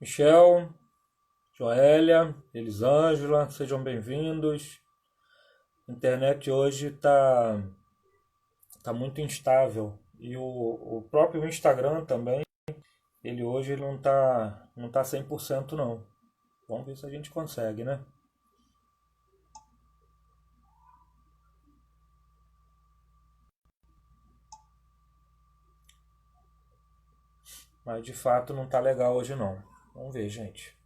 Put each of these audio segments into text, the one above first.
Michel, Joélia, Elisângela, sejam bem-vindos. A internet hoje tá muito instável e o próprio Instagram também, ele hoje ele não tá 100% não. Vamos ver se a gente consegue, né? Mas de fato não tá legal hoje não. Vamos ver, gente.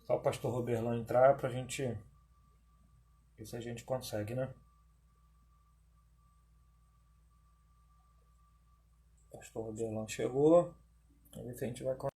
Só o pastor Roberlan entrar pra gente ver se a gente consegue, né? O pastor Roberlan chegou. Vamos ver se a gente vai conseguir.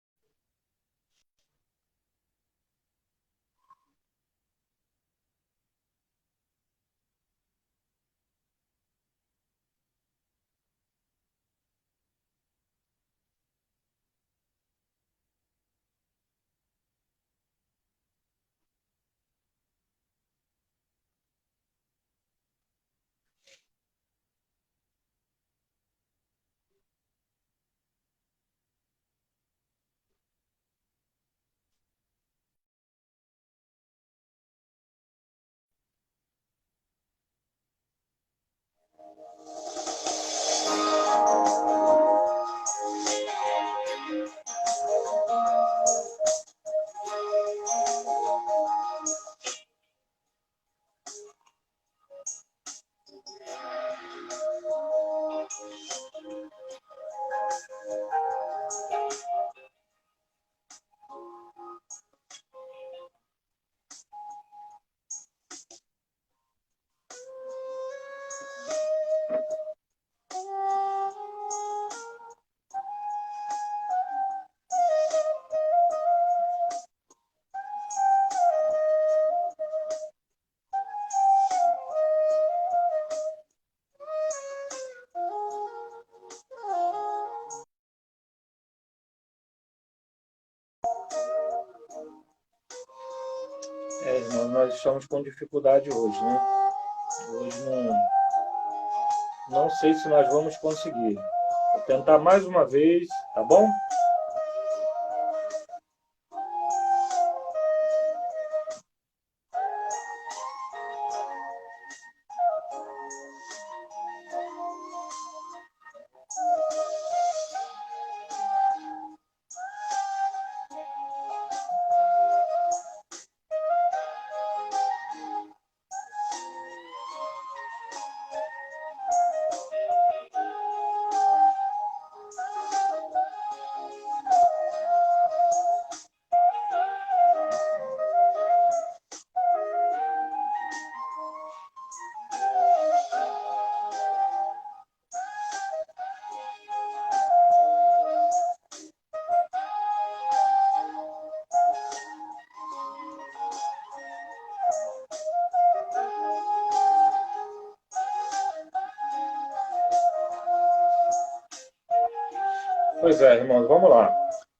Irmão, nós estamos com dificuldade hoje, né? Hoje não sei se nós vamos conseguir. Vou tentar mais uma vez, tá bom? Pois é, irmãos, vamos lá.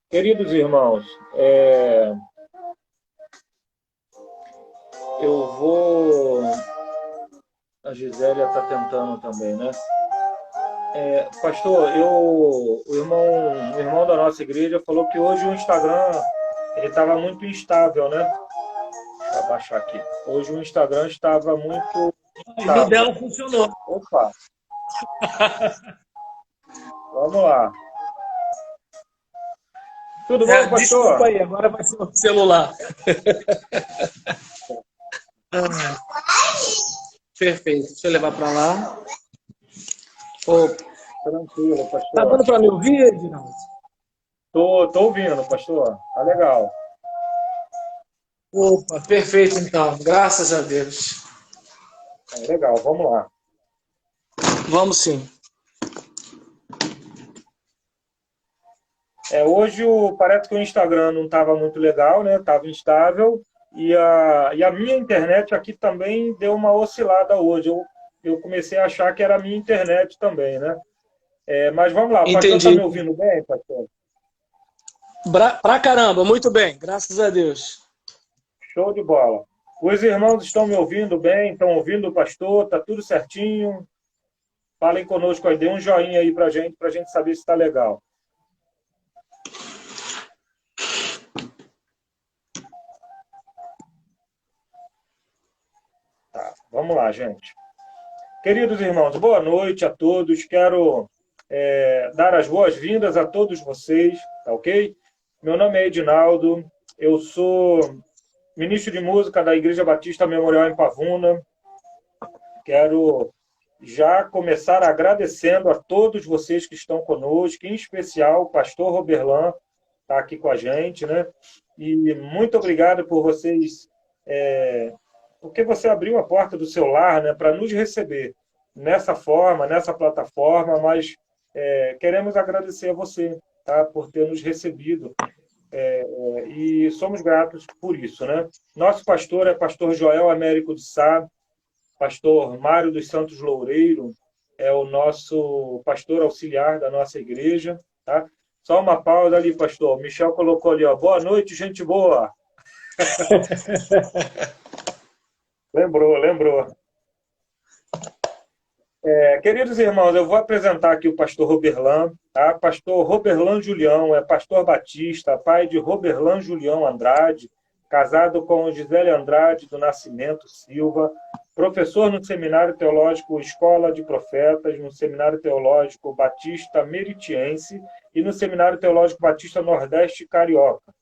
Queridos irmãos, eu vou. A Gisélia está tentando também, né? Pastor, o irmão da nossa igreja falou que hoje o Instagram ele estava muito instável, né? Deixa eu abaixar aqui. Hoje o Instagram estava muito E no instável. dela funcionou. Opa, vamos lá. Tudo bom, Desculpa pastor? aí, agora vai ser o celular. Perfeito, deixa eu levar para lá. Opa, Tranquilo, tá pastor. dando para me ouvir, Edinaldo? Tô ouvindo, pastor. Tá legal. Opa, perfeito então, graças a Deus. Legal, vamos lá. Vamos sim. Hoje parece que o Instagram não estava muito legal, né? Estava instável. E a minha internet aqui também deu uma oscilada hoje. Eu comecei a achar que era a minha internet também, né? Mas vamos lá, o pastor está Entendi. me ouvindo bem, pastor? Pra caramba, muito bem, graças a Deus. Show de bola. Os irmãos estão me ouvindo bem, estão ouvindo o pastor, tá tudo certinho. Falem conosco aí, dê um joinha aí pra gente saber se está legal. Vamos lá, gente. Queridos irmãos, boa noite a todos. Quero dar as boas-vindas a todos vocês, tá ok? Meu nome é Edinaldo, eu sou ministro de música da Igreja Batista Memorial em Pavuna. Quero já começar agradecendo a todos vocês que estão conosco, em especial o pastor Roberlan, está aqui com a gente, né? E muito obrigado por vocês, porque você abriu a porta do seu lar, né, para nos receber nessa forma, nessa plataforma, mas queremos agradecer a você, tá, por ter nos recebido, e somos gratos por isso, né? Nosso pastor é pastor Joel Américo de Sá, pastor Mário dos Santos Loureiro é o nosso pastor auxiliar da nossa igreja, tá? Só uma pausa ali, pastor. Michel colocou ali, ó, boa noite, gente boa. Lembrou. Queridos irmãos, eu vou apresentar aqui o pastor Roberlan, tá? Pastor Roberlan Julião, é pastor batista, pai de Roberlan Julião Andrade, casado com Gisele Andrade do Nascimento Silva, professor no Seminário Teológico Escola de Profetas, no Seminário Teológico Batista Meritiense e no Seminário Teológico Batista Nordeste Carioca.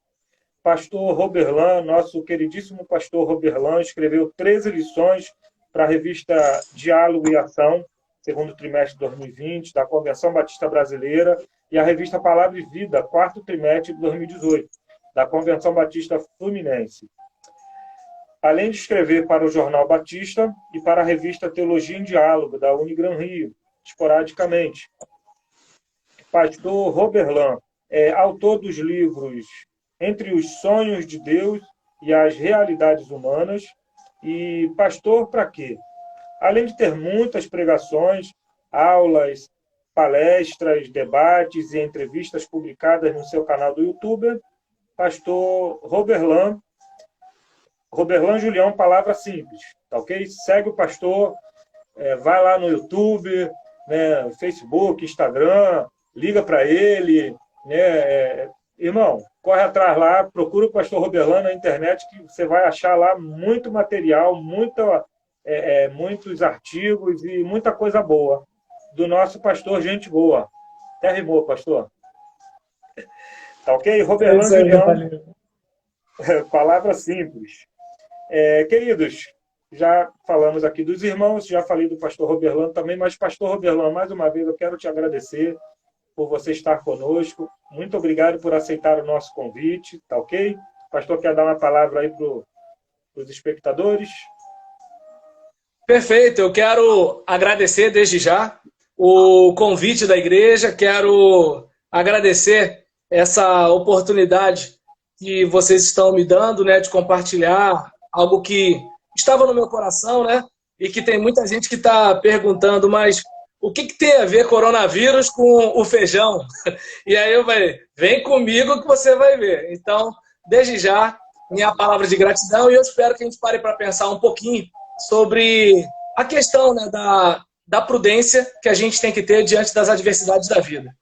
Pastor Roberlan, nosso queridíssimo pastor Roberlan, escreveu 13 lições para a revista Diálogo e Ação, segundo trimestre de 2020, da Convenção Batista Brasileira, e a revista Palavra e Vida, quarto trimestre de 2018, da Convenção Batista Fluminense. Além de escrever para o Jornal Batista e para a revista Teologia em Diálogo, da Unigran Rio, esporadicamente. Pastor Roberlan é autor dos livros Entre os Sonhos de Deus e as Realidades Humanas e Pastor para quê? Além de ter muitas pregações, aulas, palestras, debates e entrevistas publicadas no seu canal do YouTube, pastor Roberlan Julião, Palavra Simples, tá ok? Segue o pastor, vai lá no YouTube, né, Facebook, Instagram, liga para ele, né, irmão, corre atrás lá, procura o pastor Roberlan na internet que você vai achar lá muito material, muitos artigos e muita coisa boa do nosso pastor, gente boa. Até rimou, pastor. Tá ok? Roberlan Julião, Palavra Simples. Queridos, já falamos aqui dos irmãos, já falei do pastor Roberlan também, mas pastor Roberlan, mais uma vez eu quero te agradecer por você estar conosco. Muito obrigado por aceitar o nosso convite, tá ok? O pastor quer dar uma palavra aí para os espectadores? Perfeito, eu quero agradecer desde já o convite da igreja, quero agradecer essa oportunidade que vocês estão me dando, né, de compartilhar algo que estava no meu coração, né, e que tem muita gente que está perguntando, mas o que tem a ver coronavírus com o feijão? E aí eu falei, vem comigo que você vai ver. Então, desde já, minha palavra de gratidão e eu espero que a gente pare para pensar um pouquinho sobre a questão, né, da prudência que a gente tem que ter diante das adversidades da vida.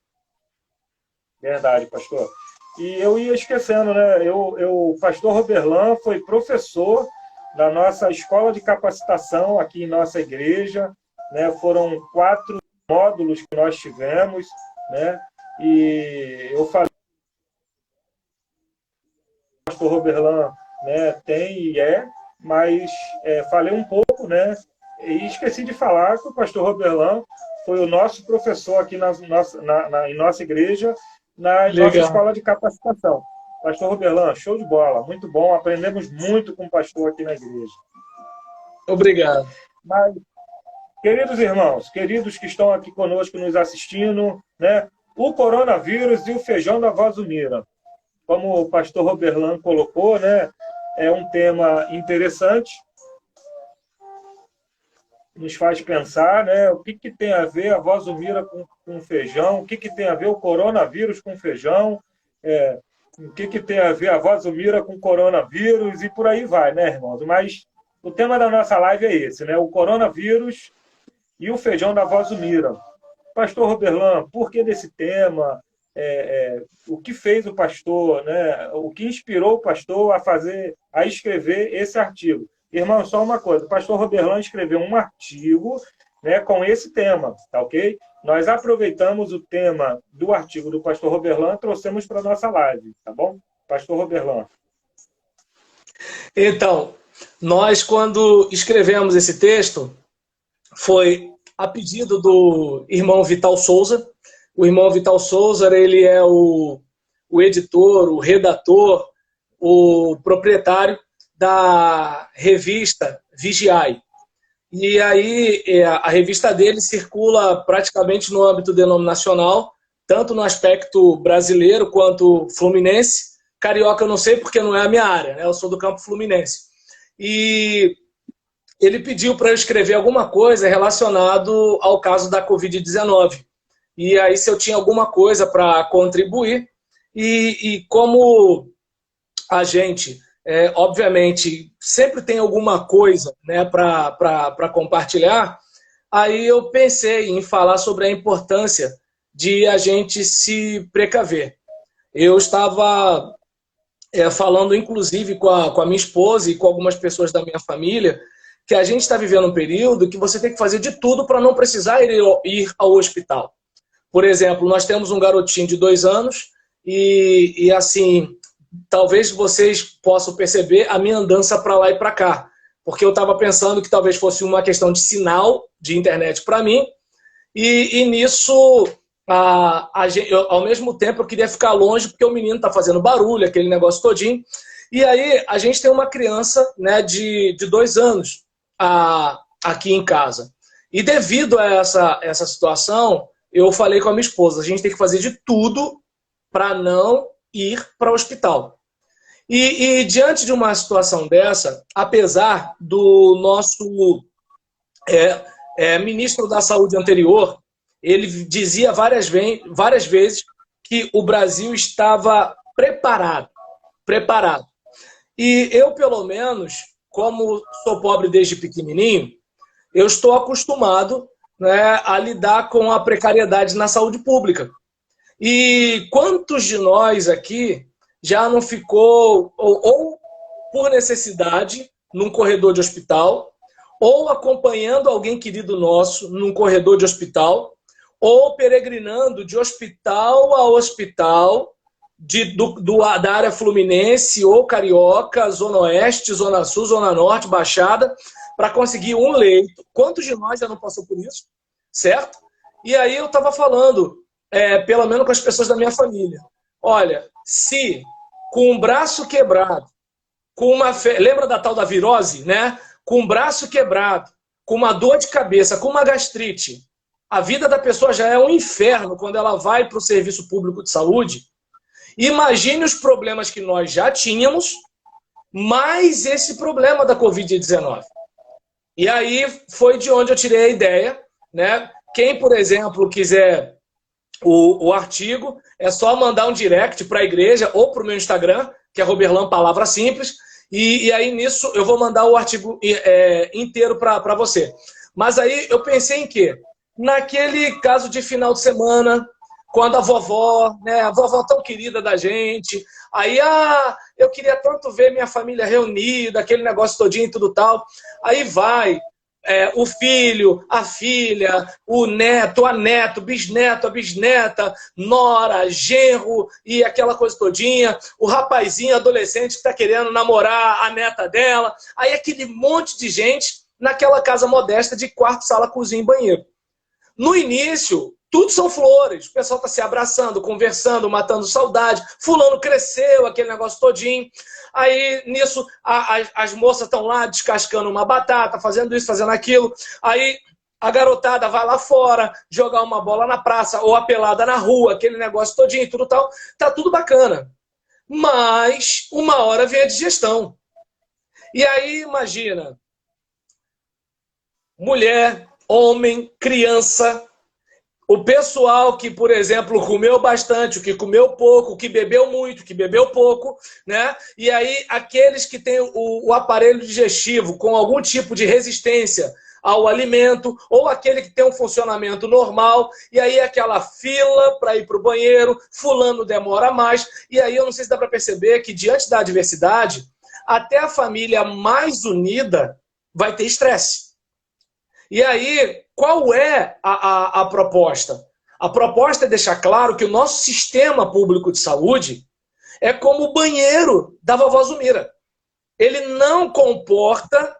Verdade, pastor. E eu ia esquecendo, né? O pastor Roberlan foi professor da nossa escola de capacitação aqui em nossa igreja, né? Foram 4 módulos que nós tivemos, né? E eu falei, o pastor Roberlan, né, tem e mas falei um pouco, né? E esqueci de falar que o pastor Roberlan foi o nosso professor aqui em nossa igreja, na nossa escola de capacitação. Pastor Roberlan, show de bola, muito bom, aprendemos muito com o pastor aqui na igreja. Obrigado. Mas, queridos irmãos, queridos que estão aqui conosco nos assistindo, né? O coronavírus e o feijão da Vó Zumira. Como o pastor Roberlan colocou, né? É um tema interessante, nos faz pensar, né? O que tem a ver a Vó Zumira com feijão, o que tem a ver o coronavírus com feijão, o que tem a ver a Vó Zumira com coronavírus, e por aí vai, né, irmãos? Mas o tema da nossa live é esse, né? O coronavírus e o feijão da Vó Zumira. Pastor Roberlan, por que desse tema? O que fez o pastor, né? O que inspirou o pastor a escrever esse artigo? Irmão, só uma coisa, o pastor Roberlan escreveu um artigo, né, com esse tema, tá ok? Nós aproveitamos o tema do artigo do pastor Roberlan, trouxemos para a nossa live, tá bom? Pastor Roberlan. Então, nós, quando escrevemos esse texto, foi a pedido do irmão Vital Souza. O irmão Vital Souza, ele é o editor, o redator, o proprietário da revista Vigiai. E aí a revista dele circula praticamente no âmbito denominacional, tanto no aspecto brasileiro quanto fluminense. Carioca eu não sei porque não é a minha área, né? Eu sou do campo fluminense. E ele pediu para eu escrever alguma coisa relacionado ao caso da Covid-19. E aí se eu tinha alguma coisa para contribuir. E como a gente, obviamente, sempre tem alguma coisa, né, para compartilhar, aí eu pensei em falar sobre a importância de a gente se precaver. Eu estava falando, inclusive, com a minha esposa e com algumas pessoas da minha família, que a gente está vivendo um período que você tem que fazer de tudo para não precisar ir ao hospital. Por exemplo, nós temos um garotinho de 2 anos e assim, talvez vocês possam perceber a minha andança para lá e para cá. Porque eu estava pensando que talvez fosse uma questão de sinal de internet para mim e nisso, ao mesmo tempo, eu queria ficar longe porque o menino está fazendo barulho, aquele negócio todinho. E aí a gente tem uma criança, né, de 2 anos aqui em casa. E devido a essa situação, eu falei com a minha esposa, a gente tem que fazer de tudo para não ir para o hospital. E diante de uma situação dessa, apesar do nosso ministro da Saúde anterior, ele dizia várias vezes que o Brasil estava preparado. E eu, pelo menos, como sou pobre desde pequenininho, eu estou acostumado, né, a lidar com a precariedade na saúde pública. E quantos de nós aqui já não ficou, ou por necessidade, num corredor de hospital, ou acompanhando alguém querido nosso num corredor de hospital, ou peregrinando de hospital a hospital, da área fluminense ou carioca, Zona Oeste, Zona Sul, Zona Norte, Baixada, para conseguir um leito. Quantos de nós já não passou por isso? Certo? E aí eu estava falando, pelo menos com as pessoas da minha família. Olha, se com um braço quebrado, lembra da tal da virose, né? Com um braço quebrado, com uma dor de cabeça, com uma gastrite, a vida da pessoa já é um inferno quando ela vai para o serviço público de saúde. Imagine os problemas que nós já tínhamos, mais esse problema da Covid-19. E aí foi de onde eu tirei a ideia, né? Quem, por exemplo, quiser o artigo, é só mandar um direct para a igreja ou para o meu Instagram, que é Roberlan Palavra Simples, e aí nisso eu vou mandar o artigo inteiro para você. Mas aí eu pensei em quê? Naquele caso de final de semana, quando a vovó, né, a vovó tão querida da gente, aí eu queria tanto ver minha família reunida, aquele negócio todinho e tudo tal, aí vai o filho, a filha, o neto, a neto, bisneto, a bisneta, nora, genro e aquela coisa todinha, o rapazinho adolescente que está querendo namorar a neta dela, aí aquele monte de gente naquela casa modesta de quarto, sala, cozinha e banheiro. No início, tudo são flores, o pessoal está se abraçando, conversando, matando saudade, fulano cresceu, aquele negócio todinho. Aí, nisso, as moças estão lá descascando uma batata, fazendo isso, fazendo aquilo. Aí, a garotada vai lá fora, jogar uma bola na praça, ou a pelada na rua, aquele negócio todinho, tudo tal. Tá tudo bacana. Mas, uma hora vem a digestão. E aí, imagina, mulher, homem, criança, o pessoal que, por exemplo, comeu bastante, o que comeu pouco, o que bebeu muito, o que bebeu pouco, né? E aí, aqueles que têm o aparelho digestivo com algum tipo de resistência ao alimento, ou aquele que tem um funcionamento normal, e aí aquela fila para ir para o banheiro, fulano demora mais, e aí eu não sei se dá para perceber que, diante da adversidade, até a família mais unida vai ter estresse. E aí, qual é a proposta? A proposta é deixar claro que o nosso sistema público de saúde é como o banheiro da vovó Zumira. Ele não comporta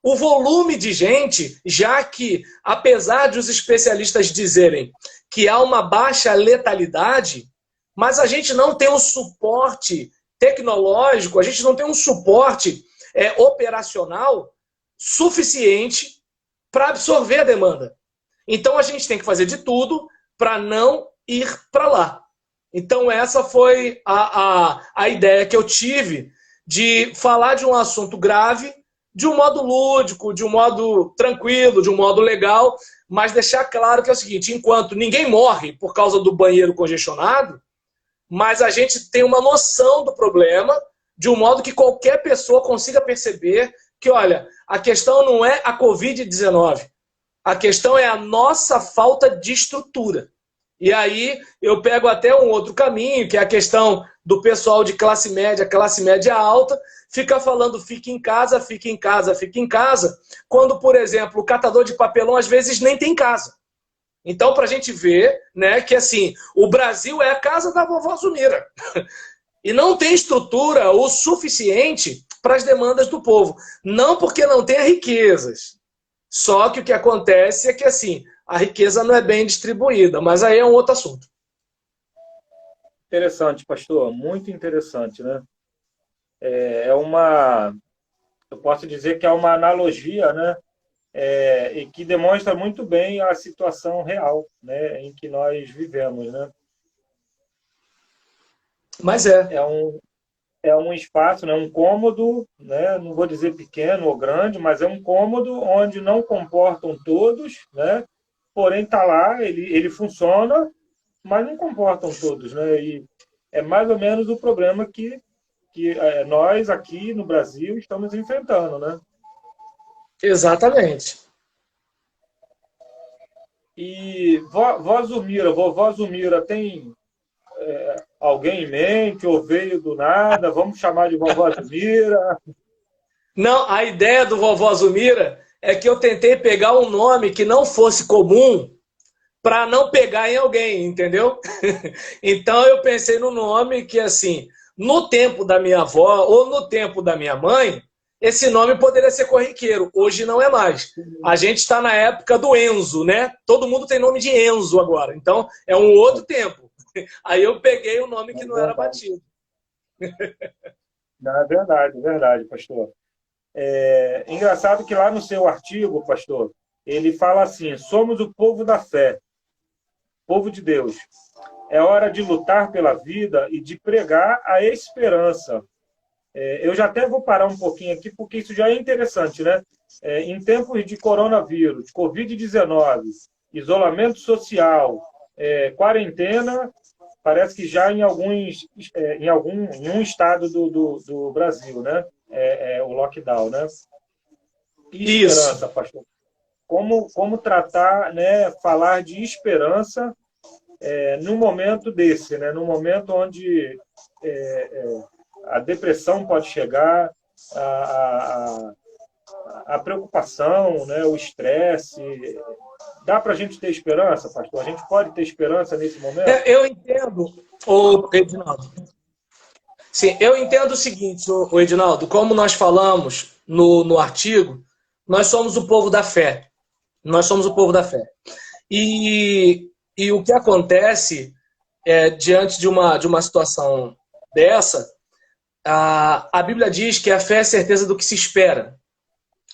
o volume de gente, já que, apesar de os especialistas dizerem que há uma baixa letalidade, mas a gente não tem um suporte tecnológico, a gente não tem um suporte operacional suficiente para absorver a demanda. Então a gente tem que fazer de tudo para não ir para lá. Então essa foi a ideia que eu tive de falar de um assunto grave de um modo lúdico, de um modo tranquilo, de um modo legal, mas deixar claro que é o seguinte, enquanto ninguém morre por causa do banheiro congestionado, mas a gente tem uma noção do problema de um modo que qualquer pessoa consiga perceber que, olha, a questão não é a Covid-19, a questão é a nossa falta de estrutura. E aí eu pego até um outro caminho, que é a questão do pessoal de classe média alta, fica falando fica em casa, fica em casa, fica em casa, quando, por exemplo, o catador de papelão às vezes nem tem casa. Então, para a gente ver, né, que assim, o Brasil é a casa da vovó Zumira. E não tem estrutura o suficiente para as demandas do povo. Não porque não tenha riquezas. Só que o que acontece é que assim, a riqueza não é bem distribuída, mas aí é um outro assunto. Interessante, pastor, muito interessante, né? Eu posso dizer que é uma analogia, né? E que demonstra muito bem a situação real, né, em que nós vivemos, né? Mas é um espaço, né, um cômodo, né, não vou dizer pequeno ou grande, mas é um cômodo onde não comportam todos, né? Porém está lá, ele funciona, mas não comportam todos, né? E é mais ou menos o problema que nós aqui no Brasil estamos enfrentando, né? Exatamente. E vovó Zumira, tem alguém em mente ou veio do nada? Vamos chamar de vovó Zumira? Não, a ideia do vovó Zumira é que eu tentei pegar um nome que não fosse comum para não pegar em alguém, entendeu? Então eu pensei no nome que, assim, no tempo da minha avó ou no tempo da minha mãe, esse nome poderia ser corriqueiro. Hoje não é mais. A gente está na época do Enzo, né? Todo mundo tem nome de Enzo agora. Então é um outro tempo. Aí eu peguei o nome que não era batido. Não, é verdade, pastor. Engraçado que lá no seu artigo, pastor, ele fala assim: somos o povo da fé, povo de Deus. É hora de lutar pela vida e de pregar a esperança. Eu já até vou parar um pouquinho aqui, porque isso já é interessante, né? Em tempos de coronavírus, Covid-19, isolamento social, quarentena, parece que já em um estado do Brasil, né? O lockdown, né? E esperança, pastor. Como tratar, né? Falar de esperança num momento desse, né? Num momento onde a depressão pode chegar, a preocupação, né? O estresse. Dá para a gente ter esperança, pastor? A gente pode ter esperança nesse momento? Eu entendo, Edinaldo. Sim, eu entendo o seguinte, Edinaldo, como nós falamos no artigo, nós somos o povo da fé. Nós somos o povo da fé. E o que acontece diante de uma situação dessa, a Bíblia diz que a fé é a certeza do que se espera.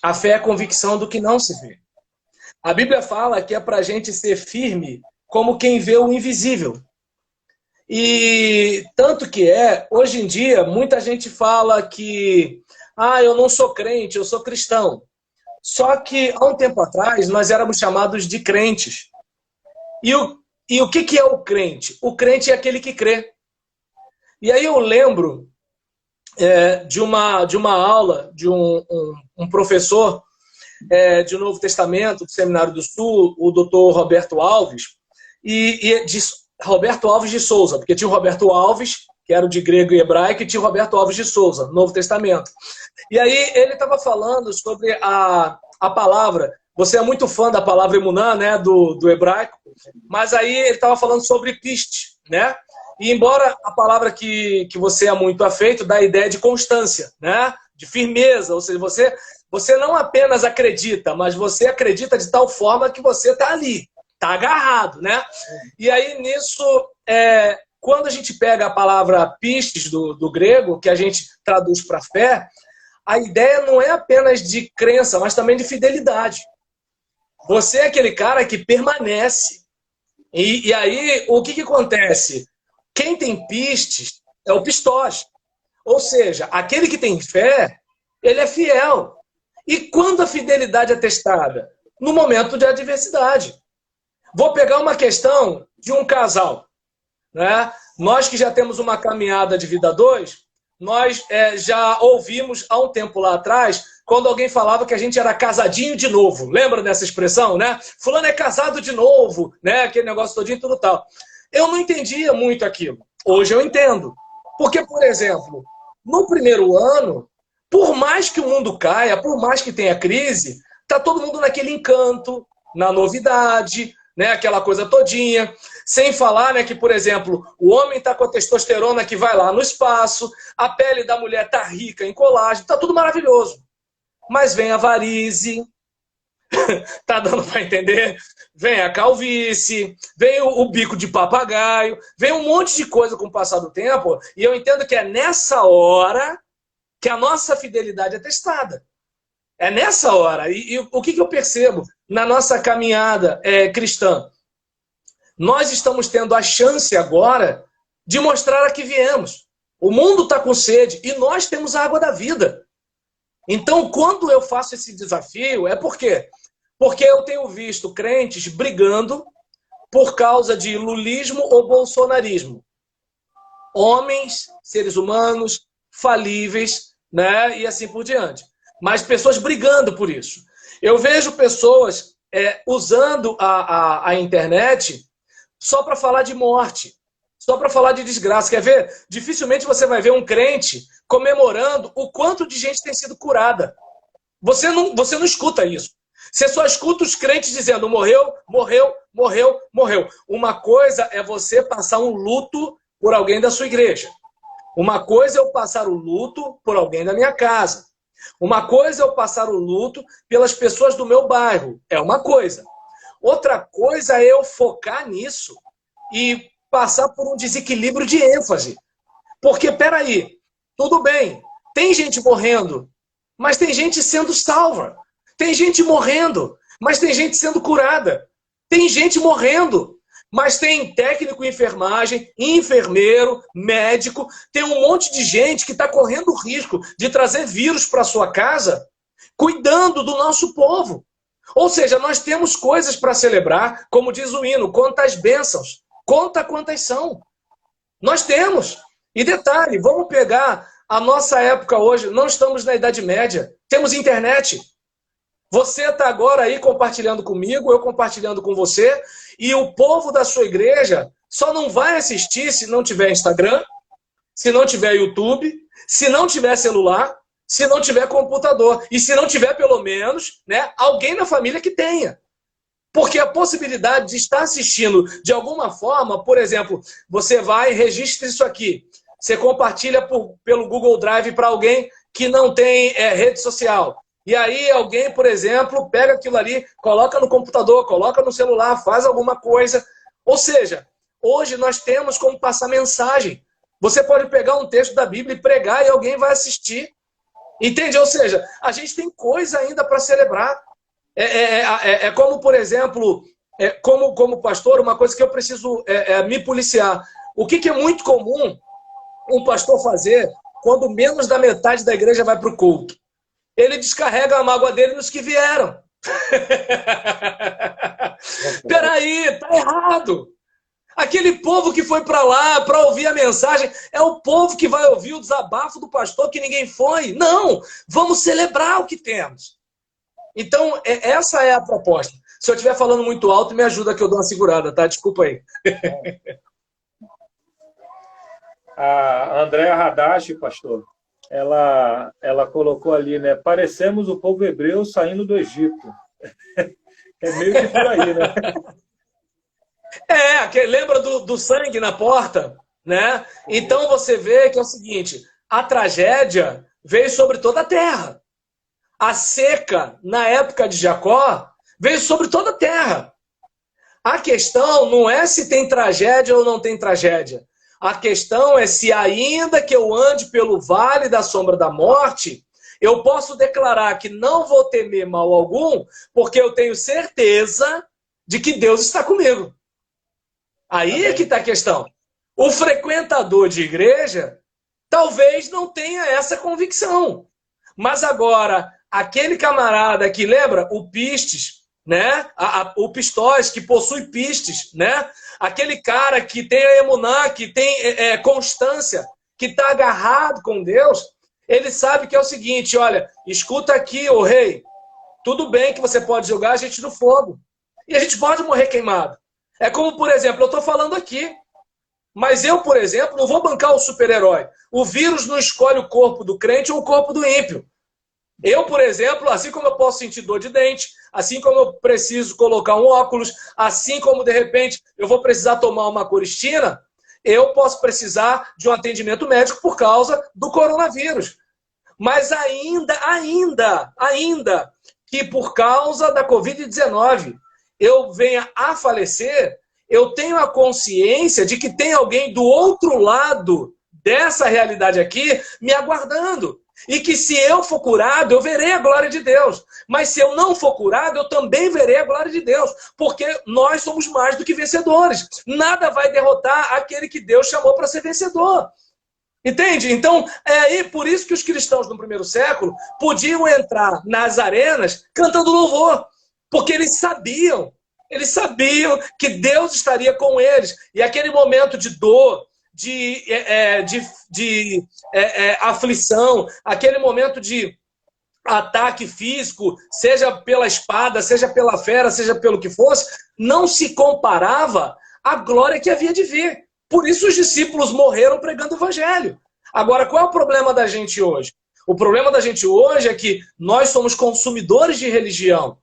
A fé é a convicção do que não se vê. A Bíblia fala que é para a gente ser firme como quem vê o invisível. E tanto que hoje em dia, muita gente fala que eu não sou crente, eu sou cristão. Só que há um tempo atrás nós éramos chamados de crentes. E o que é o crente? O crente é aquele que crê. E aí eu lembro de uma aula de um professor de Novo Testamento, do Seminário do Sul, o doutor Roberto Alves, Roberto Alves de Souza, porque tinha o Roberto Alves que era o de grego e hebraico, e tinha o Roberto Alves de Souza, Novo Testamento. E aí ele estava falando sobre a palavra. Você é muito fã da palavra emuná, né, do hebraico, mas aí ele estava falando sobre piste, né? E embora a palavra que você é muito afeito dá a ideia de constância, né? De firmeza, ou seja, você não apenas acredita, mas você acredita de tal forma que você está ali, está agarrado, né? E aí nisso, quando a gente pega a palavra pistes do grego, que a gente traduz para fé, a ideia não é apenas de crença, mas também de fidelidade. Você é aquele cara que permanece. E aí, o que acontece? Quem tem pistes é o pistós. Ou seja, aquele que tem fé, ele é fiel. E quando a fidelidade é testada? No momento de adversidade. Vou pegar uma questão de um casal, né? Nós que já temos uma caminhada de vida a dois, nós já ouvimos há um tempo lá atrás, quando alguém falava que a gente era casadinho de novo. Lembra dessa expressão, né? Fulano é casado de novo, né? Aquele negócio todinho e tudo tal. Eu não entendia muito aquilo. Hoje eu entendo. Porque, por exemplo, no primeiro ano, por mais que o mundo caia, por mais que tenha crise, tá todo mundo naquele encanto, na novidade, né? Aquela coisa todinha. Sem falar, né, que, por exemplo, o homem está com a testosterona que vai lá no espaço, a pele da mulher está rica em colágeno, está tudo maravilhoso. Mas vem a varize, tá dando para entender? Vem a calvície, vem o bico de papagaio, vem um monte de coisa com o passar do tempo, e eu entendo que é nessa hora que a nossa fidelidade é testada. É nessa hora. E o que eu percebo na nossa caminhada cristã? Nós estamos tendo a chance agora de mostrar a que viemos. O mundo está com sede e nós temos a água da vida. Então, quando eu faço esse desafio, é por quê? Porque eu tenho visto crentes brigando por causa de lulismo ou bolsonarismo. Homens, seres humanos, falíveis, né? E assim por diante. Mas pessoas brigando por isso. Eu vejo pessoas usando a internet só para falar de morte, só para falar de desgraça. Quer ver? Dificilmente você vai ver um crente comemorando o quanto de gente tem sido curada. Você não escuta isso. Você só escuta os crentes dizendo morreu, morreu, morreu, morreu. Uma coisa é você passar um luto por alguém da sua igreja. Uma coisa é eu passar o luto por alguém da minha casa. Uma coisa é eu passar o luto pelas pessoas do meu bairro. É uma coisa. Outra coisa é eu focar nisso e passar por um desequilíbrio de ênfase. Porque, peraí, tudo bem, tem gente morrendo, mas tem gente sendo salva. Tem gente morrendo, mas tem gente sendo curada. Tem gente morrendo, mas tem técnico em enfermagem, enfermeiro, médico. Tem um monte de gente que está correndo o risco de trazer vírus para sua casa, cuidando do nosso povo. Ou seja, nós temos coisas para celebrar, como diz o hino, quantas bênçãos, conta quantas são. Nós temos. E detalhe, vamos pegar a nossa época hoje, não estamos na Idade Média, temos internet. Você está agora aí compartilhando comigo, eu compartilhando com você, e o povo da sua igreja só não vai assistir se não tiver Instagram, se não tiver YouTube, se não tiver celular, se não tiver computador. E se não tiver, pelo menos, né, alguém na família que tenha. Porque a possibilidade de estar assistindo de alguma forma, por exemplo, você vai e registra isso aqui. Você compartilha pelo Google Drive para alguém que não tem rede social. E aí alguém, por exemplo, pega aquilo ali, coloca no computador, coloca no celular, faz alguma coisa. Ou seja, hoje nós temos como passar mensagem. Você pode pegar um texto da Bíblia e pregar e alguém vai assistir. Entende? Ou seja, a gente tem coisa ainda para celebrar. Como, por exemplo, como pastor, uma coisa que eu preciso me policiar. O que é muito comum um pastor fazer quando menos da metade da igreja vai para o culto? Ele descarrega a mágoa dele nos que vieram. Peraí, tá errado. Aquele povo que foi para lá para ouvir a mensagem é o povo que vai ouvir o desabafo do pastor que ninguém foi. Não, vamos celebrar o que temos. Então, essa é a proposta. Se eu estiver falando muito alto, me ajuda que eu dou uma segurada, tá? Desculpa aí. A Andréa Hadashi, pastor, ela colocou ali, né? Parecemos o povo hebreu saindo do Egito. É meio que por aí, né? Lembra do sangue na porta, né? Então você vê que é o seguinte, a tragédia veio sobre toda a terra. A seca, na época de Jacó, veio sobre toda a terra. A questão não é se tem tragédia ou não tem tragédia. A questão é se ainda que eu ande pelo vale da sombra da morte, eu posso declarar que não vou temer mal algum, porque eu tenho certeza de que Deus está comigo. Aí é que está a questão. O frequentador de igreja talvez não tenha essa convicção. Mas agora, aquele camarada que lembra o pistes, né? O pistóis que possui pistes, né? Aquele cara que tem a emuná, que tem constância, que está agarrado com Deus, ele sabe que é o seguinte, olha, escuta aqui, ô rei, tudo bem que você pode jogar a gente no fogo. E a gente pode morrer queimado. É como, por exemplo, eu estou falando aqui, mas eu, por exemplo, não vou bancar o super-herói. O vírus não escolhe o corpo do crente ou o corpo do ímpio. Eu, por exemplo, assim como eu posso sentir dor de dente, assim como eu preciso colocar um óculos, assim como, de repente, eu vou precisar tomar uma coristina, eu posso precisar de um atendimento médico por causa do coronavírus. Mas ainda que por causa da Covid-19 eu venha a falecer, eu tenho a consciência de que tem alguém do outro lado dessa realidade aqui me aguardando. E que se eu for curado, eu verei a glória de Deus. Mas se eu não for curado, eu também verei a glória de Deus. Porque nós somos mais do que vencedores. Nada vai derrotar aquele que Deus chamou para ser vencedor. Entende? Então, é aí por isso que os cristãos no primeiro século podiam entrar nas arenas cantando louvor. Porque eles sabiam que Deus estaria com eles. E aquele momento de dor, de aflição, aquele momento de ataque físico, seja pela espada, seja pela fera, seja pelo que fosse, não se comparava à glória que havia de vir. Por isso os discípulos morreram pregando o evangelho. Agora, qual é o problema da gente hoje? O problema da gente hoje é que nós somos consumidores de religião.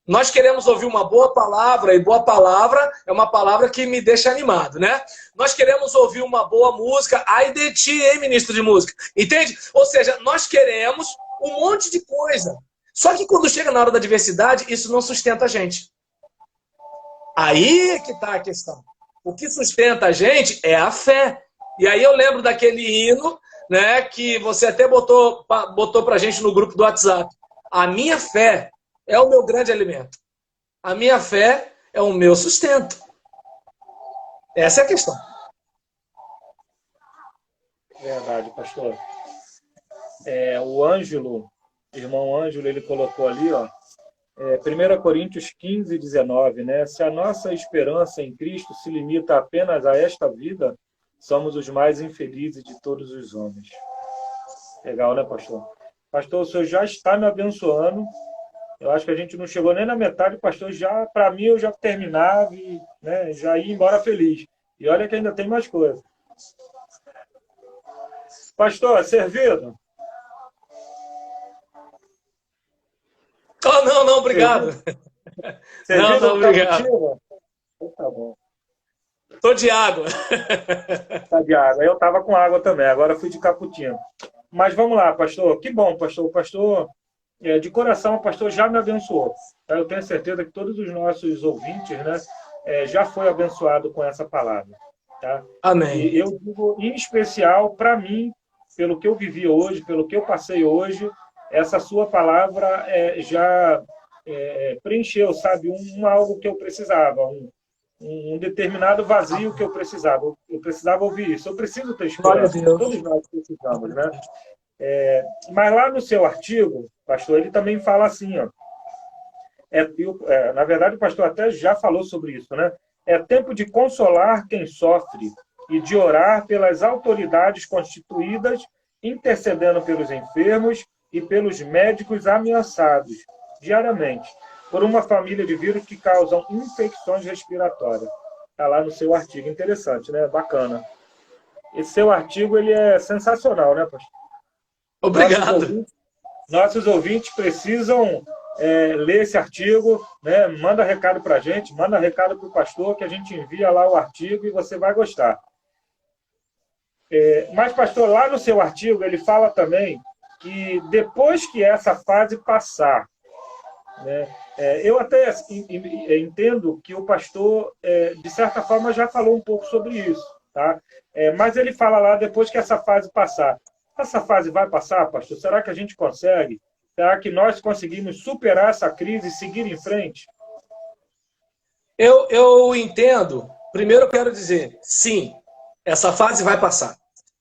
Nós queremos ouvir uma boa palavra, e boa palavra é uma palavra que me deixa animado, né? Nós queremos ouvir uma boa música, ai de ti, hein, ministro de música? Entende? Ou seja, nós queremos um monte de coisa. Só que quando chega na hora da diversidade, isso não sustenta a gente. Aí é que está a questão. O que sustenta a gente é a fé. E aí eu lembro daquele hino, né, que você até botou pra gente no grupo do WhatsApp. A minha fé é o meu grande alimento. A minha fé é o meu sustento. Essa é a questão. Verdade, pastor. O Ângelo, irmão Ângelo, ele colocou ali, ó, 1 Coríntios 15, 19, né? Se a nossa esperança em Cristo se limita apenas a esta vida, somos os mais infelizes de todos os homens. Legal, né, pastor? Pastor, o senhor já está me abençoando. Eu acho que a gente não chegou nem na metade, pastor. Já, para mim, eu já terminava e, né, já ia embora feliz. E olha que ainda tem mais coisa. Pastor, servido? Oh, não, obrigado. Servido não, obrigado. Tá bom. Tô de água. Tá de água. Eu tava com água também, agora fui de cappuccino. Mas vamos lá, pastor. Que bom, pastor. O pastor, de coração, o pastor já me abençoou. Eu tenho certeza que todos os nossos ouvintes, né, já foi abençoado com essa palavra. Tá? Amém. E eu digo, em especial, para mim, pelo que eu vivi hoje, pelo que eu passei hoje, essa sua palavra já preencheu, sabe, algo que eu precisava, um determinado vazio que eu precisava. Eu precisava ouvir isso. Eu preciso ter esperança. Todos nós precisamos, né? Mas lá no seu artigo, pastor, ele também fala assim, ó. Na verdade, o pastor até já falou sobre isso, né? É tempo de consolar quem sofre e de orar pelas autoridades constituídas, intercedendo pelos enfermos e pelos médicos ameaçados diariamente por uma família de vírus que causam infecções respiratórias. Está lá no seu artigo. Interessante, né? Bacana. esse seu artigo ele é sensacional, né, pastor? Obrigado. Nossos ouvintes precisam ler esse artigo, né? Manda recado para a gente, manda recado para o pastor, que a gente envia lá o artigo e você vai gostar. Mas, pastor, lá no seu artigo, ele fala também que depois que essa fase passar, né, eu até entendo que o pastor, de certa forma, já falou um pouco sobre isso, tá? Mas ele fala lá, depois que essa fase passar. Essa fase vai passar, pastor? Será que a gente consegue? Será que nós conseguimos superar essa crise e seguir em frente? Eu entendo. Primeiro eu quero dizer, sim, essa fase vai passar.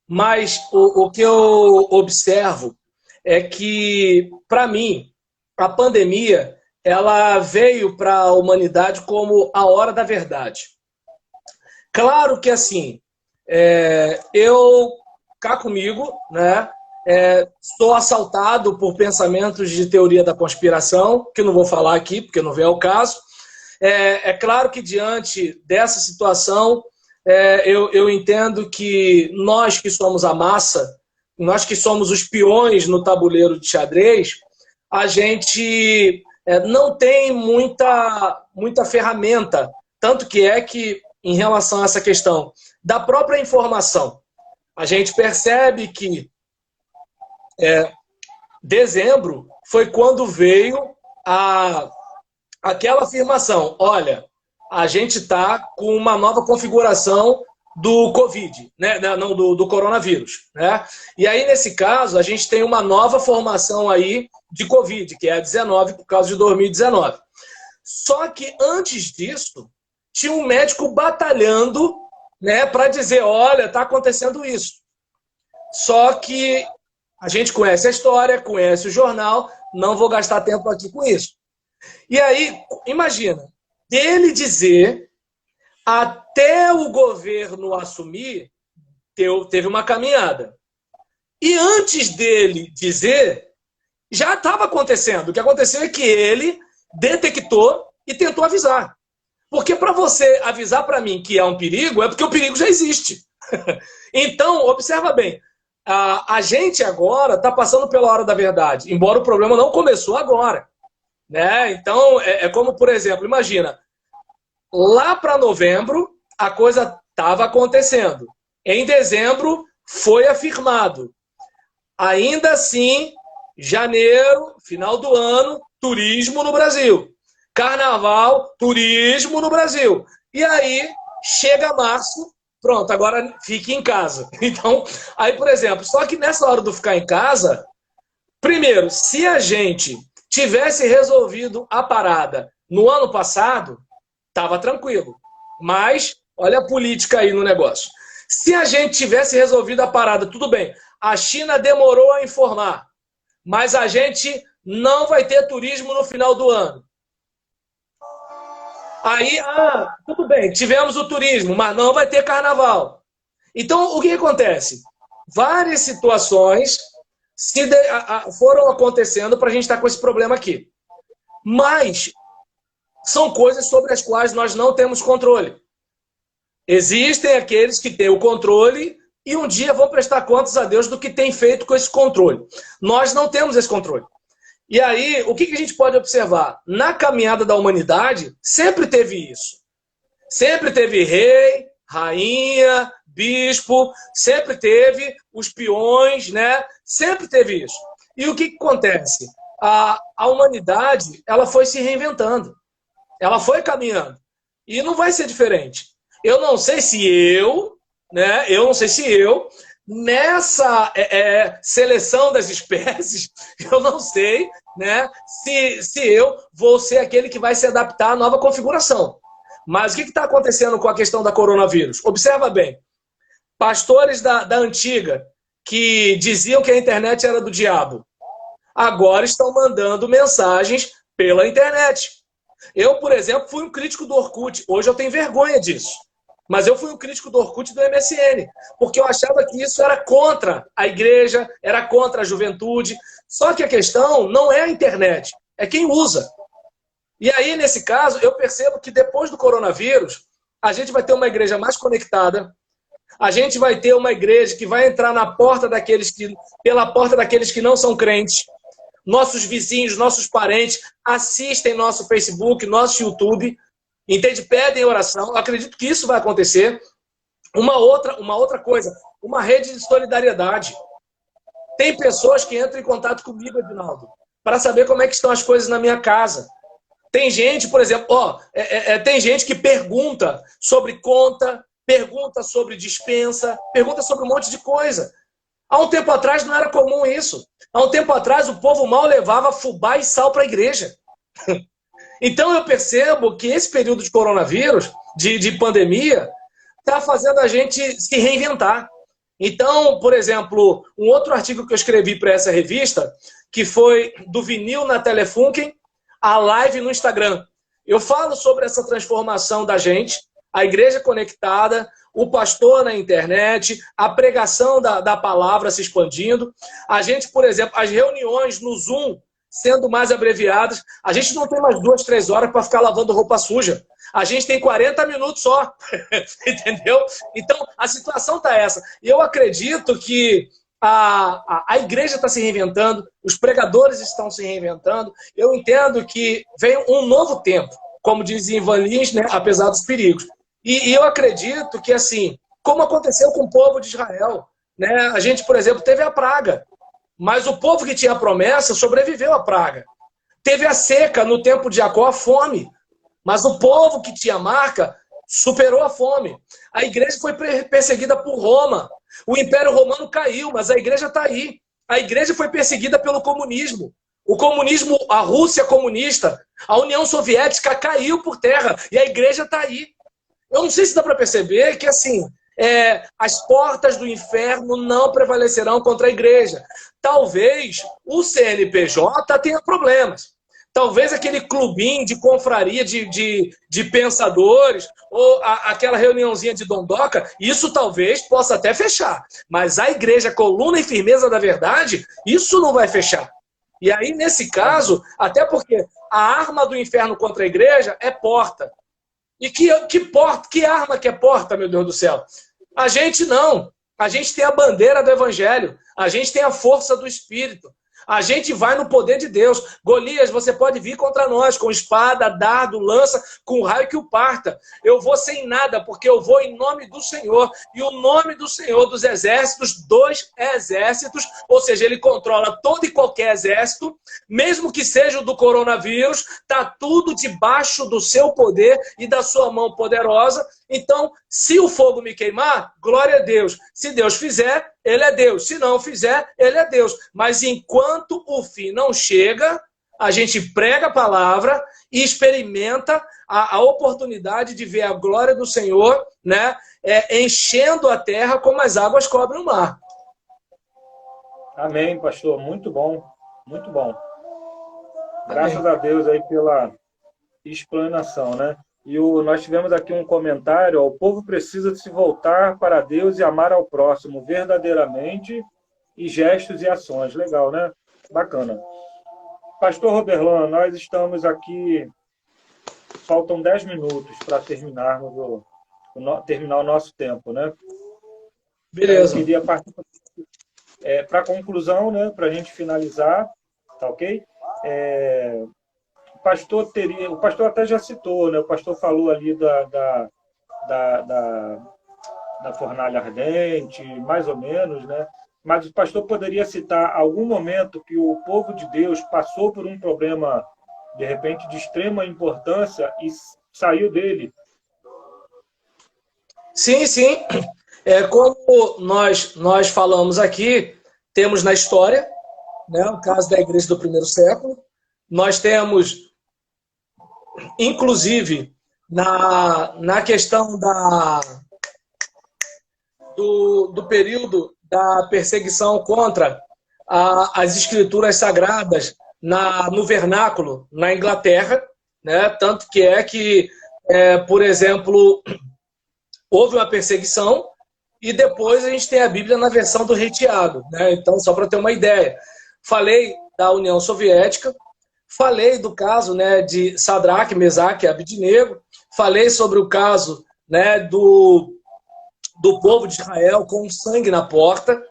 Mas o que eu observo é que, para mim, a pandemia ela veio para a humanidade como a hora da verdade. Claro que, assim, eu cá comigo, né? Sou assaltado por pensamentos de teoria da conspiração, que não vou falar aqui, porque não vem ao caso. É claro que, diante dessa situação, eu entendo que nós que somos a massa, nós que somos os peões no tabuleiro de xadrez, a gente não tem muita ferramenta. Tanto que, em relação a essa questão da própria informação, a gente percebe que dezembro foi quando veio aquela afirmação: olha, a gente está com uma nova configuração do Covid, né? Não, do coronavírus, né? E aí, nesse caso, a gente tem uma nova formação aí de Covid, que é a 19, por causa de 2019. Só que, antes disso, tinha um médico batalhando, né, para dizer, olha, está acontecendo isso. Só que a gente conhece a história, conhece o jornal, não vou gastar tempo aqui com isso. E aí, imagina, dele dizer até o governo assumir, teve uma caminhada. E antes dele dizer, já estava acontecendo. O que aconteceu é que ele detectou e tentou avisar. Porque para você avisar para mim que há um perigo, é porque o perigo já existe. Então, observa bem, a gente agora está passando pela hora da verdade, embora o problema não começou agora. Né? Então, como, por exemplo, imagina, lá para novembro, a coisa estava acontecendo. Em dezembro, foi afirmado. Ainda assim, janeiro, final do ano, turismo no Brasil. Carnaval, turismo no Brasil. E aí, chega março, pronto, agora fique em casa. Então, aí, por exemplo, só que nessa hora do ficar em casa, primeiro, se a gente tivesse resolvido a parada no ano passado, estava tranquilo. Mas, olha a política aí no negócio. Se a gente tivesse resolvido a parada, tudo bem, a China demorou a informar, mas a gente não vai ter turismo no final do ano. Aí, tudo bem, tivemos o turismo, mas não vai ter carnaval. Então, o que acontece? Várias situações foram acontecendo para a gente estar com esse problema aqui. Mas são coisas sobre as quais nós não temos controle. Existem aqueles que têm o controle e um dia vão prestar contas a Deus do que tem feito com esse controle. Nós não temos esse controle. E aí, o que a gente pode observar? Na caminhada da humanidade, sempre teve isso. Sempre teve rei, rainha, bispo, sempre teve os peões, né? Sempre teve isso. E o que acontece? A humanidade, ela foi se reinventando. Ela foi caminhando. E não vai ser diferente. Eu não sei se nessa seleção das espécies, eu não sei, né, se eu vou ser aquele que vai se adaptar à nova configuração. Mas o que está acontecendo com a questão da coronavírus? Observa bem. Pastores da antiga que diziam que a internet era do diabo, agora estão mandando mensagens pela internet. Eu, por exemplo, fui um crítico do Orkut. Hoje eu tenho vergonha disso. Mas eu fui um crítico do Orkut e do MSN, porque eu achava que isso era contra a igreja, era contra a juventude. Só que a questão não é a internet, é quem usa. E aí, nesse caso, eu percebo que depois do coronavírus, a gente vai ter uma igreja mais conectada, A gente vai ter uma igreja que vai entrar pela porta daqueles que não são crentes. Nossos vizinhos, nossos parentes assistem nosso Facebook, nosso YouTube, entende? Pedem oração. Eu acredito que isso vai acontecer. Uma outra coisa, uma rede de solidariedade. Tem pessoas que entram em contato comigo, Edinaldo, para saber como é que estão as coisas na minha casa. Tem gente, por exemplo, tem gente que pergunta sobre conta, pergunta sobre dispensa, pergunta sobre um monte de coisa. Há um tempo atrás não era comum isso. Há um tempo atrás o povo mal levava fubá e sal para a igreja. Então eu percebo que esse período de coronavírus, de pandemia, está fazendo a gente se reinventar. Então, por exemplo, um outro artigo que eu escrevi para essa revista, que foi do vinil na Telefunken, a live no Instagram. Eu falo sobre essa transformação da gente, a igreja conectada, o pastor na internet, a pregação da palavra se expandindo. A gente, por exemplo, as reuniões no Zoom sendo mais abreviadas. A gente não tem mais 2, 3 horas para ficar lavando roupa suja. A gente tem 40 minutos só. Entendeu? Então, a situação está essa. E eu acredito que a igreja está se reinventando, os pregadores estão se reinventando. Eu entendo que vem um novo tempo, como dizia Ivan Lins, né, apesar dos perigos. E eu acredito que, assim, como aconteceu com o povo de Israel, né, a gente, por exemplo, teve a praga, mas o povo que tinha a promessa sobreviveu à praga. Teve a seca no tempo de Jacó, a fome, mas o povo que tinha marca superou a fome. A igreja foi perseguida por Roma. O Império Romano caiu, mas a igreja está aí. A igreja foi perseguida pelo comunismo. O comunismo, a Rússia comunista, a União Soviética caiu por terra e a igreja está aí. Eu não sei se dá para perceber que, assim, as portas do inferno não prevalecerão contra a igreja. Talvez o CNPJ tenha problemas. Talvez aquele clubinho de confraria de pensadores, ou aquela reuniãozinha de dondoca, isso talvez possa até fechar. Mas a igreja, coluna e firmeza da verdade, isso não vai fechar. E aí, nesse caso, até porque a arma do inferno contra a igreja é porta. E que porta, que arma que é porta, meu Deus do céu? A gente não. A gente tem a bandeira do evangelho. A gente tem a força do Espírito. A gente vai no poder de Deus. Golias, você pode vir contra nós com espada, dardo, lança, com raio que o parta. Eu vou sem nada, porque eu vou em nome do Senhor. E o nome do Senhor dos exércitos, dos exércitos, ou seja, ele controla todo e qualquer exército, mesmo que seja o do coronavírus, está tudo debaixo do seu poder e da sua mão poderosa. Então, se o fogo me queimar, glória a Deus. Se Deus fizer, ele é Deus. Se não fizer, ele é Deus. Mas enquanto o fim não chega, a gente prega a palavra e experimenta a oportunidade de ver a glória do Senhor, né, enchendo a terra como as águas cobrem o mar. Amém, pastor. Muito bom. Muito bom. Graças a Deus aí pela explanação, né? E nós tivemos aqui um comentário: o povo precisa se voltar para Deus e amar ao próximo verdadeiramente, e gestos e ações. Legal, né? Bacana. Pastor Roberlan, nós estamos aqui, faltam 10 minutos para terminarmos terminar o nosso tempo, né? Beleza. Eu queria partir para a conclusão, né? Para a gente finalizar, tá ok? O pastor até já citou, né? O pastor falou ali da fornalha ardente, mais ou menos, né? Mas o pastor poderia citar algum momento que o povo de Deus passou por um problema, de repente, de extrema importância e saiu dele? Sim, sim. Como nós falamos aqui, temos na história, né, o caso da igreja do primeiro século. Nós temos, inclusive, na questão do período da perseguição contra as escrituras sagradas no vernáculo, na Inglaterra, né? Tanto que por exemplo, houve uma perseguição e depois a gente tem a Bíblia na versão do Rei Tiago, né? Então, só para ter uma ideia. Falei da União Soviética, falei do caso, né, de Sadraque, Mesaque e Abednego, falei sobre o caso, né, do povo de Israel com sangue na porta.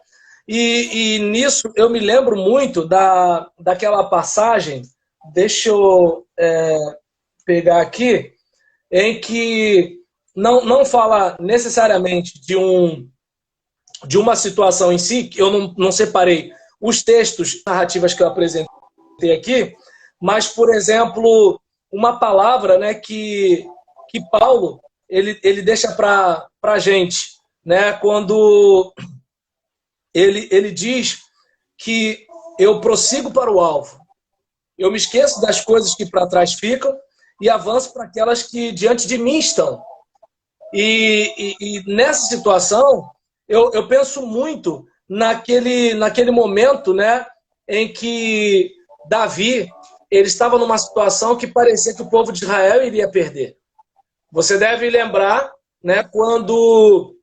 E nisso eu me lembro muito daquela passagem, deixa eu pegar aqui, em que não fala necessariamente de uma situação em si, que eu não separei os textos, narrativas que eu apresentei aqui, mas, por exemplo, uma palavra, né, que Paulo ele deixa para a gente, né, quando ele diz que eu prossigo para o alvo, eu me esqueço das coisas que para trás ficam e avanço para aquelas que diante de mim estão. E nessa situação, eu penso muito naquele momento, né, em que Davi ele estava numa situação que parecia que o povo de Israel iria perder. Você deve lembrar, né, quando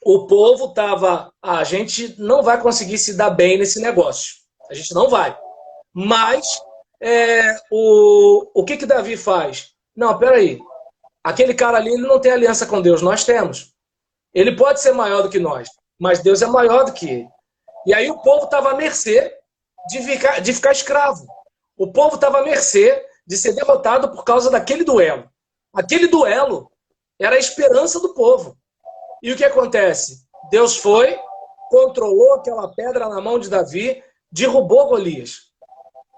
o povo estava, a gente não vai conseguir se dar bem nesse negócio. A gente não vai. Mas o que Davi faz? Não, peraí. Aquele cara ali ele não tem aliança com Deus, nós temos. Ele pode ser maior do que nós, mas Deus é maior do que ele. E aí o povo estava à mercê de ficar escravo. O povo estava à mercê de ser derrotado por causa daquele duelo. Aquele duelo era a esperança do povo. E o que acontece? Deus foi, controlou aquela pedra na mão de Davi, derrubou Golias.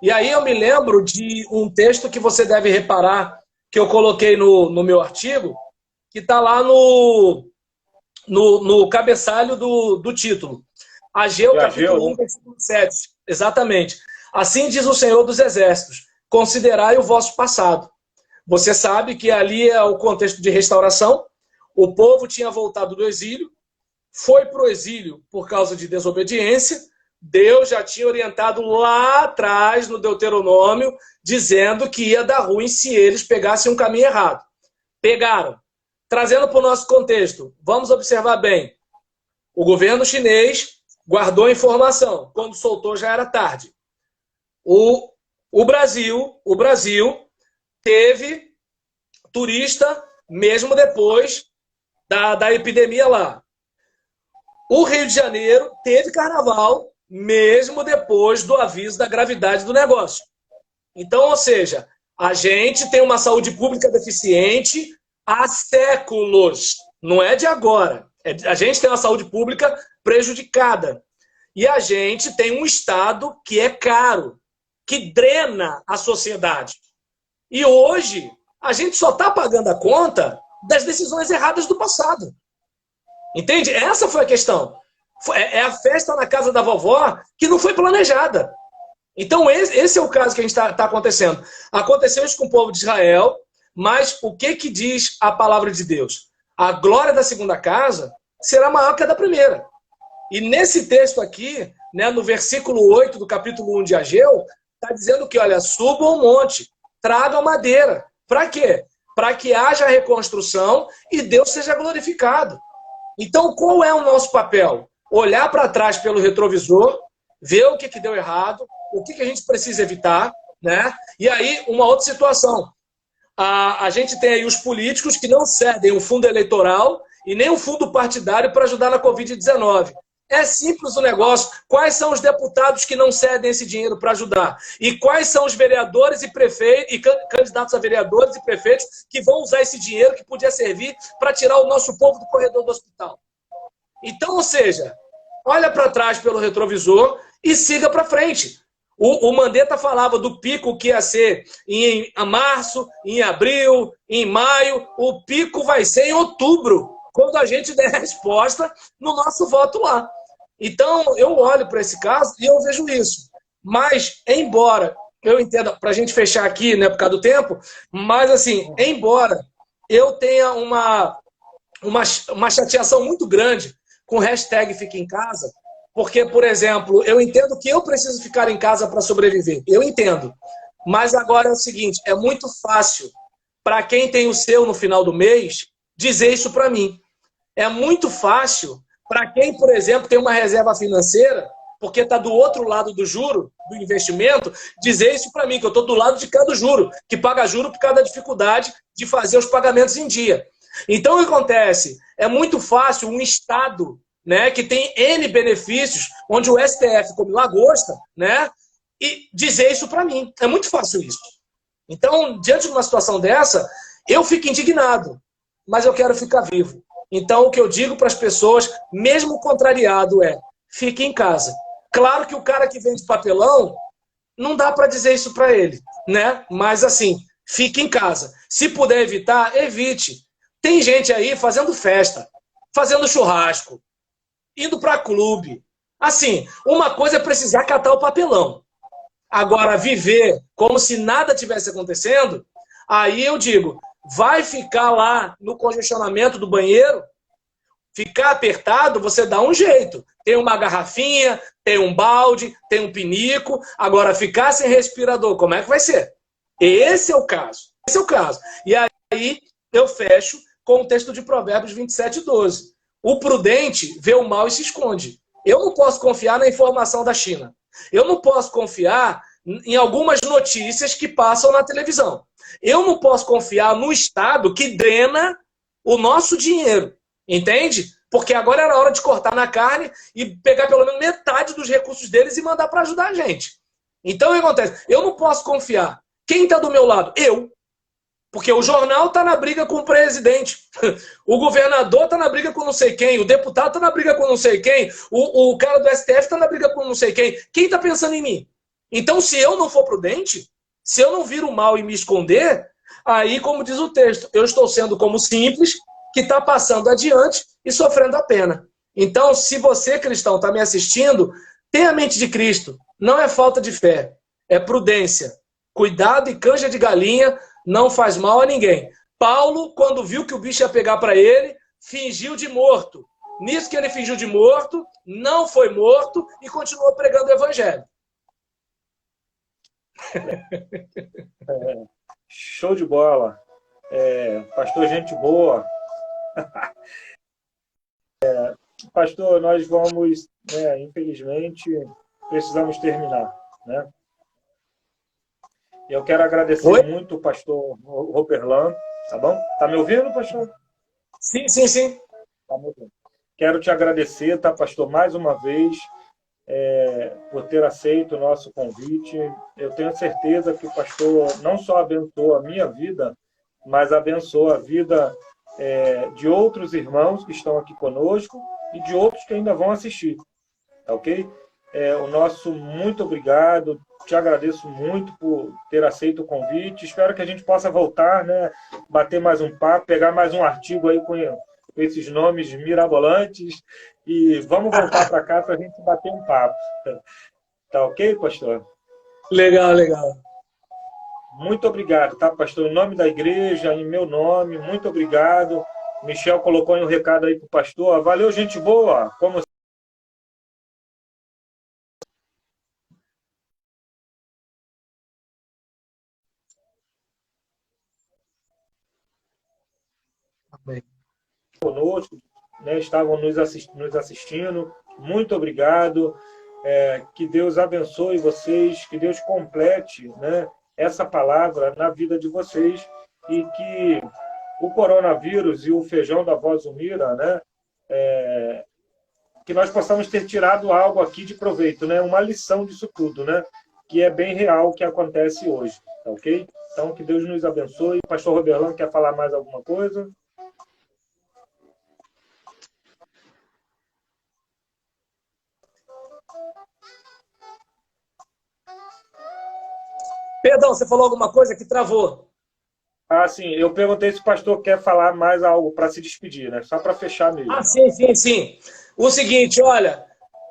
E aí eu me lembro de um texto que você deve reparar, que eu coloquei no meu artigo, que está lá no cabeçalho do título. Ageu, capítulo 1, versículo 7. Exatamente. Assim diz o Senhor dos Exércitos, considerai o vosso passado. Você sabe que ali é o contexto de restauração. O povo tinha voltado do exílio, foi para o exílio por causa de desobediência. Deus já tinha orientado lá atrás, no Deuteronômio, dizendo que ia dar ruim se eles pegassem um caminho errado. Pegaram. Trazendo para o nosso contexto, vamos observar bem. O governo chinês guardou a informação. Quando soltou, já era tarde. O Brasil teve turista mesmo depois da epidemia lá. O Rio de Janeiro teve carnaval mesmo depois do aviso da gravidade do negócio. Então, ou seja, a gente tem uma saúde pública deficiente há séculos. Não é de agora. A gente tem uma saúde pública prejudicada. E a gente tem um Estado que é caro, que drena a sociedade. E hoje, a gente só está pagando a conta das decisões erradas do passado. Entende? Essa foi a questão. É a festa na casa da vovó que não foi planejada. Então, esse é o caso que a gente está acontecendo. Aconteceu isso com o povo de Israel, mas o que diz a palavra de Deus? A glória da segunda casa será maior que a da primeira. E nesse texto aqui, né, no versículo 8 do capítulo 1 de Ageu, está dizendo que, olha, subam o monte, tragam madeira. Para quê? Para que haja reconstrução e Deus seja glorificado. Então, qual é o nosso papel? Olhar para trás pelo retrovisor, ver o que deu errado, o que a gente precisa evitar, né? E aí, uma outra situação. A gente tem aí os políticos que não cedem o fundo eleitoral e nem o fundo partidário para ajudar na Covid-19. É simples o negócio. Quais são os deputados que não cedem esse dinheiro para ajudar? E quais são os vereadores e prefeitos e candidatos a vereadores e prefeitos que vão usar esse dinheiro que podia servir para tirar o nosso povo do corredor do hospital? Então, ou seja, olha para trás pelo retrovisor e siga para frente. O Mandetta falava do pico que ia ser em março, em abril, em maio. O pico vai ser em outubro, quando a gente der a resposta no nosso voto lá. Então, eu olho para esse caso e eu vejo isso. Mas, embora eu entenda, para a gente fechar aqui, né, por causa do tempo, mas, assim, embora eu tenha uma chateação muito grande com o hashtag Fica em Casa, porque, por exemplo, eu entendo que eu preciso ficar em casa para sobreviver. Eu entendo. Mas agora é o seguinte, é muito fácil para quem tem o seu no final do mês dizer isso para mim. É muito fácil para quem, por exemplo, tem uma reserva financeira, porque está do outro lado do juro, do investimento, dizer isso para mim, que eu estou do lado de cada juro, que paga juro por causa da dificuldade de fazer os pagamentos em dia. Então, o que acontece? É muito fácil um Estado, né, que tem N benefícios, onde o STF come lagosta, né, e dizer isso para mim. É muito fácil isso. Então, diante de uma situação dessa, eu fico indignado, mas eu quero ficar vivo. Então, o que eu digo para as pessoas, mesmo contrariado, é: fique em casa. Claro que o cara que vende papelão, não dá para dizer isso para ele, né? Mas assim, fique em casa. Se puder evitar, evite. Tem gente aí fazendo festa, fazendo churrasco, indo para clube. Assim, uma coisa é precisar catar o papelão. Agora, viver como se nada tivesse acontecendo, aí eu digo, vai ficar lá no congestionamento do banheiro, ficar apertado, você dá um jeito. Tem uma garrafinha, tem um balde, tem um pinico. Agora, ficar sem respirador, como é que vai ser? Esse é o caso. Esse é o caso. E aí eu fecho com o texto de Provérbios 27:12. O prudente vê o mal e se esconde. Eu não posso confiar na informação da China. Eu não posso confiar em algumas notícias que passam na televisão. Eu não posso confiar no Estado que drena o nosso dinheiro. Entende? Porque agora era hora de cortar na carne e pegar pelo menos metade dos recursos deles e mandar para ajudar a gente. Então o que acontece? Eu não posso confiar. Quem está do meu lado? Eu. Porque o jornal está na briga com o presidente. O governador está na briga com não sei quem. O deputado está na briga com não sei quem. O cara do STF está na briga com não sei quem. Quem está pensando em mim? Então, se eu não for prudente, se eu não vir o mal e me esconder, aí, como diz o texto, eu estou sendo como simples, que está passando adiante e sofrendo a pena. Então, se você, cristão, está me assistindo, tenha a mente de Cristo. Não é falta de fé, é prudência. Cuidado e canja de galinha não faz mal a ninguém. Paulo, quando viu que o bicho ia pegar para ele, fingiu de morto. Nisso que ele fingiu de morto, não foi morto e continuou pregando o evangelho. Show de bola. Pastor, gente boa. Pastor, nós vamos, infelizmente, precisamos terminar, né? Eu quero agradecer muito o pastor Roberlan, tá bom? Tá me ouvindo, pastor? Sim, sim, sim. Tá me ouvindo. Quero te agradecer, tá, pastor, mais uma vez, por ter aceito o nosso convite. Eu tenho certeza que o pastor não só abençoou a minha vida, mas abençoou a vida de outros irmãos que estão aqui conosco e de outros que ainda vão assistir, tá ok? O nosso muito obrigado, te agradeço muito por ter aceito o convite, espero que a gente possa voltar, né, bater mais um papo, pegar mais um artigo aí com esses nomes mirabolantes e vamos voltar para cá para a gente bater um papo. Tá ok, pastor? Legal, legal. Muito obrigado, tá, pastor? Em nome da igreja, em meu nome, muito obrigado. Michel colocou um recado aí pro pastor. Valeu, gente boa. Como conosco, né, estavam nos assistindo. Muito obrigado. Que Deus abençoe vocês, que Deus complete, né, essa palavra na vida de vocês e que o coronavírus e o feijão da vó Zumira, né, que nós possamos ter tirado algo aqui de proveito, né, uma lição disso tudo, né, que é bem real o que acontece hoje, tá ok? Então, que Deus nos abençoe. Pastor Roberlan, quer falar mais alguma coisa? Perdão, você falou alguma coisa que travou. Ah, sim. Eu perguntei se o pastor quer falar mais algo para se despedir, né? Só para fechar mesmo. Ah, sim, sim, sim. O seguinte, olha,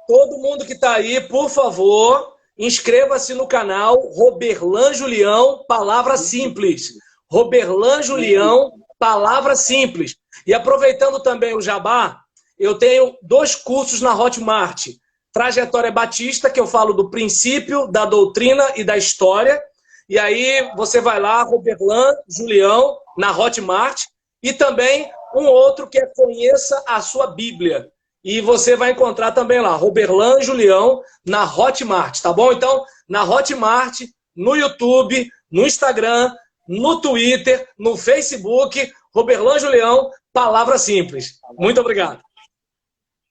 todo mundo que está aí, por favor, inscreva-se no canal Roberlan Julião, Palavra Simples. Roberlan Julião, Palavra Simples. E aproveitando também o jabá, eu tenho 2 cursos na Hotmart. Trajetória Batista, que eu falo do princípio, da doutrina e da história. E aí você vai lá, Roberlan Julião, na Hotmart. E também um outro que é Conheça a Sua Bíblia. E você vai encontrar também lá, Roberlan Julião, na Hotmart, tá bom? Então, na Hotmart, no YouTube, no Instagram, no Twitter, no Facebook, Roberlan Julião, Palavra Simples. Muito obrigado.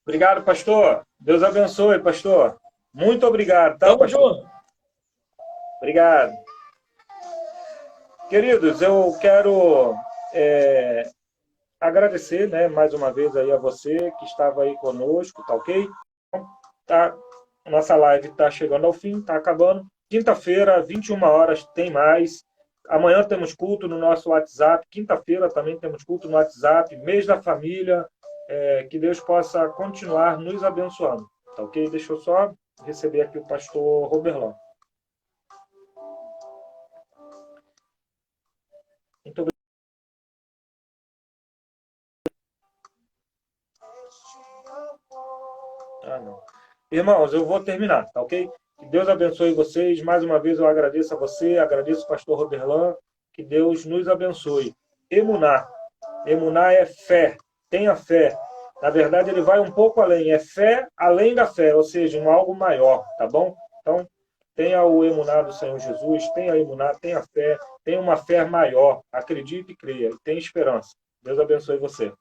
Obrigado, pastor. Deus abençoe, pastor. Muito obrigado, tá, Tamo pastor? junto. Obrigado. Queridos, eu quero agradecer, né, mais uma vez aí a você que estava aí conosco, tá ok? Tá, nossa live está chegando ao fim, está acabando. Quinta-feira, 21 horas, tem mais. Amanhã temos culto no nosso WhatsApp. Quinta-feira também temos culto no WhatsApp. Mês da família. Que Deus possa continuar nos abençoando. Tá ok? Deixa eu só receber aqui o pastor Roberlan. Muito obrigado. Não. Irmãos, eu vou terminar, tá ok? Que Deus abençoe vocês. Mais uma vez eu agradeço a você, agradeço o pastor Roberlan. Que Deus nos abençoe. Emuná. Emuná é fé. Tenha fé. Na verdade, ele vai um pouco além. É fé além da fé, ou seja, um algo maior, tá bom? Então, tenha o emuná do Senhor Jesus, tenha a emuná, tenha fé, tenha uma fé maior. Acredite e creia. E tenha esperança. Deus abençoe você.